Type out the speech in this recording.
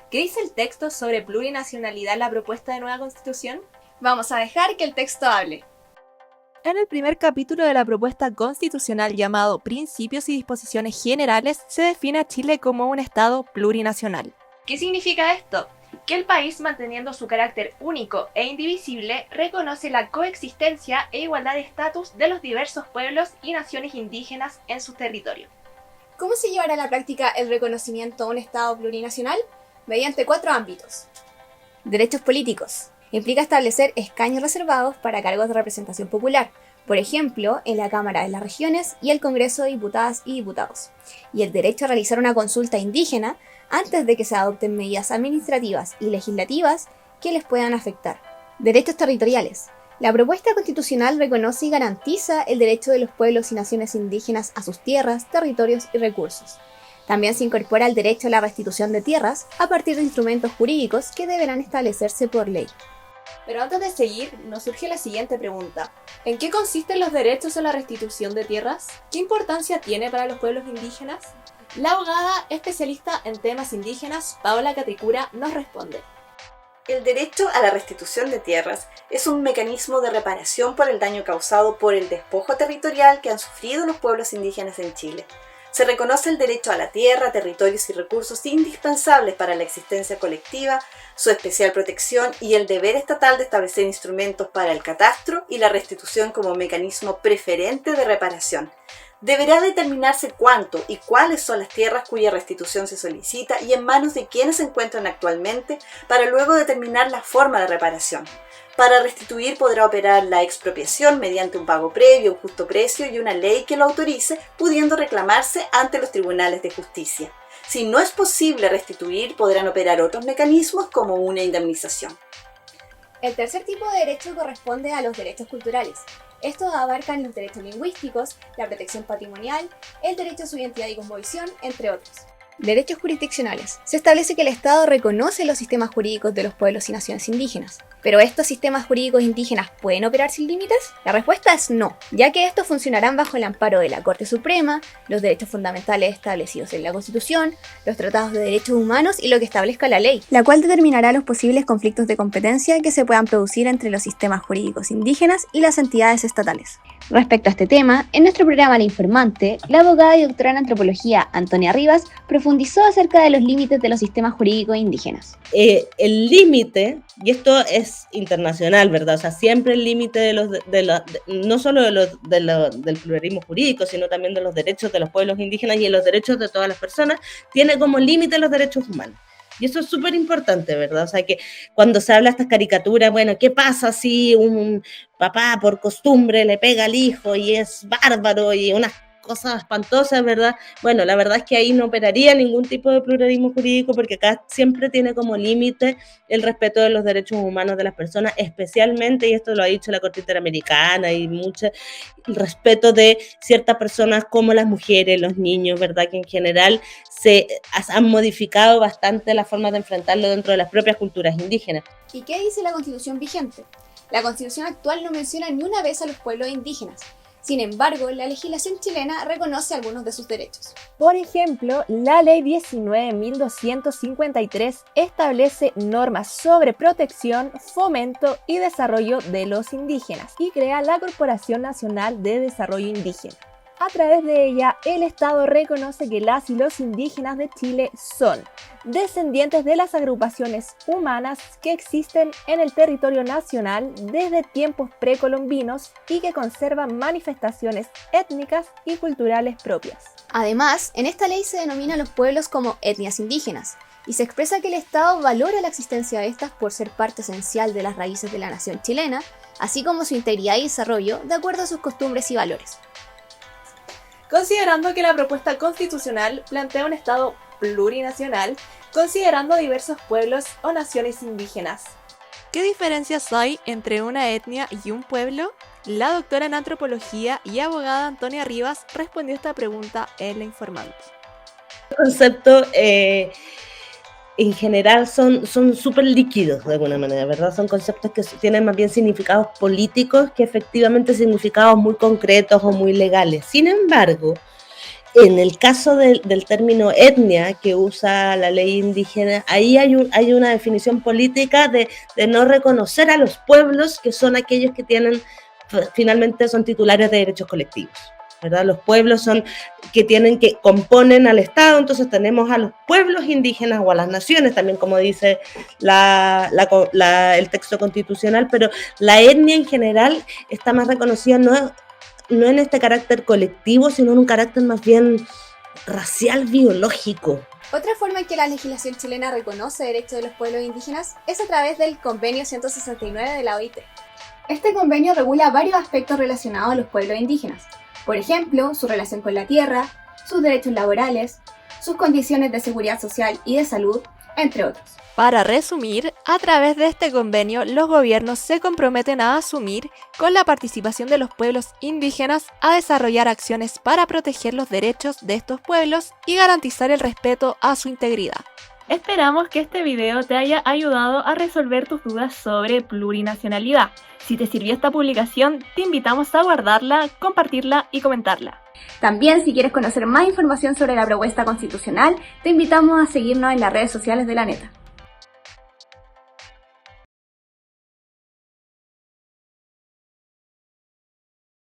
¿Qué dice el texto sobre plurinacionalidad en la propuesta de nueva constitución? Vamos a dejar que el texto hable. En el primer capítulo de la propuesta constitucional llamado Principios y Disposiciones Generales, se define a Chile como un Estado plurinacional. ¿Qué significa esto? Que el país, manteniendo su carácter único e indivisible, reconoce la coexistencia e igualdad de estatus de los diversos pueblos y naciones indígenas en su territorio. ¿Cómo se llevará a la práctica el reconocimiento a un Estado plurinacional? Mediante 4 ámbitos. Derechos políticos. Implica establecer escaños reservados para cargos de representación popular, por ejemplo, en la Cámara de las Regiones y el Congreso de Diputadas y Diputados. Y el derecho a realizar una consulta indígena antes de que se adopten medidas administrativas y legislativas que les puedan afectar. Derechos territoriales. La propuesta constitucional reconoce y garantiza el derecho de los pueblos y naciones indígenas a sus tierras, territorios y recursos. También se incorpora el derecho a la restitución de tierras a partir de instrumentos jurídicos que deberán establecerse por ley. Pero antes de seguir, nos surge la siguiente pregunta. ¿En qué consisten los derechos a la restitución de tierras? ¿Qué importancia tiene para los pueblos indígenas? La abogada especialista en temas indígenas, Paola Catricura, nos responde. El derecho a la restitución de tierras es un mecanismo de reparación por el daño causado por el despojo territorial que han sufrido los pueblos indígenas en Chile. Se reconoce el derecho a la tierra, territorios y recursos indispensables para la existencia colectiva, su especial protección y el deber estatal de establecer instrumentos para el catastro y la restitución como mecanismo preferente de reparación. Deberá determinarse cuánto y cuáles son las tierras cuya restitución se solicita y en manos de quienes se encuentran actualmente para luego determinar la forma de reparación. Para restituir podrá operar la expropiación mediante un pago previo, un justo precio y una ley que lo autorice, pudiendo reclamarse ante los tribunales de justicia. Si no es posible restituir, podrán operar otros mecanismos como una indemnización. El tercer tipo de derecho corresponde a los derechos culturales. Estos abarcan los derechos lingüísticos, la protección patrimonial, el derecho a su identidad y cosmovisión, entre otros. Derechos jurisdiccionales. Se establece que el Estado reconoce los sistemas jurídicos de los pueblos y naciones indígenas. ¿Pero estos sistemas jurídicos indígenas pueden operar sin límites? La respuesta es no, ya que estos funcionarán bajo el amparo de la Corte Suprema, los derechos fundamentales establecidos en la Constitución, los tratados de derechos humanos y lo que establezca la ley, la cual determinará los posibles conflictos de competencia que se puedan producir entre los sistemas jurídicos indígenas y las entidades estatales. Respecto a este tema, en nuestro programa La Informante, la abogada y doctora en antropología Antonia Rivas profundizó acerca de los límites de los sistemas jurídicos indígenas. El límite, y esto es internacional, ¿verdad? O sea, siempre el límite no solo del pluralismo jurídico, sino también de los derechos de los pueblos indígenas y de los derechos de todas las personas, tiene como límite los derechos humanos. Y eso es súper importante, ¿verdad? O sea, que cuando se habla de estas caricaturas, bueno, ¿qué pasa si un papá por costumbre le pega al hijo y es bárbaro y unas cosas espantosas, ¿verdad? Bueno, la verdad es que ahí no operaría ningún tipo de pluralismo jurídico porque acá siempre tiene como límite el respeto de los derechos humanos de las personas, especialmente, y esto lo ha dicho la Corte Interamericana y mucho, el respeto de ciertas personas como las mujeres, los niños, ¿verdad? Que en general se han modificado bastante las formas de enfrentarlo dentro de las propias culturas indígenas. ¿Y qué dice la Constitución vigente? La Constitución actual no menciona ni una vez a los pueblos indígenas. Sin embargo, la legislación chilena reconoce algunos de sus derechos. Por ejemplo, la Ley 19.253 establece normas sobre protección, fomento y desarrollo de los indígenas y crea la Corporación Nacional de Desarrollo Indígena. A través de ella, el Estado reconoce que las y los indígenas de Chile son descendientes de las agrupaciones humanas que existen en el territorio nacional desde tiempos precolombinos y que conservan manifestaciones étnicas y culturales propias. Además, en esta ley se denomina a los pueblos como etnias indígenas y se expresa que el Estado valora la existencia de estas por ser parte esencial de las raíces de la nación chilena, así como su integridad y desarrollo de acuerdo a sus costumbres y valores. Considerando que la propuesta constitucional plantea un Estado plurinacional, considerando diversos pueblos o naciones indígenas. ¿Qué diferencias hay entre una etnia y un pueblo? La doctora en antropología y abogada Antonia Rivas respondió esta pregunta en La Informante. El concepto en general son súper líquidos de alguna manera, ¿verdad? Son conceptos que tienen más bien significados políticos que efectivamente significados muy concretos o muy legales. Sin embargo, En el caso del término etnia que usa la ley indígena, ahí hay una definición política de no reconocer a los pueblos, que son aquellos que finalmente son titulares de derechos colectivos, ¿verdad? Los pueblos son que componen al Estado, entonces tenemos a los pueblos indígenas o a las naciones, también como dice el texto constitucional, pero la etnia en general está más reconocida no en este carácter colectivo, sino en un carácter más bien racial, biológico. Otra forma en que la legislación chilena reconoce derechos de los pueblos indígenas es a través del Convenio 169 de la OIT. Este convenio regula varios aspectos relacionados a los pueblos indígenas. Por ejemplo, su relación con la tierra, sus derechos laborales, sus condiciones de seguridad social y de salud, entre otros. Para resumir, a través de este convenio, los gobiernos se comprometen a asumir, con la participación de los pueblos indígenas, a desarrollar acciones para proteger los derechos de estos pueblos y garantizar el respeto a su integridad. Esperamos que este video te haya ayudado a resolver tus dudas sobre plurinacionalidad. Si te sirvió esta publicación, te invitamos a guardarla, compartirla y comentarla. También, si quieres conocer más información sobre la propuesta constitucional, te invitamos a seguirnos en las redes sociales de La Neta.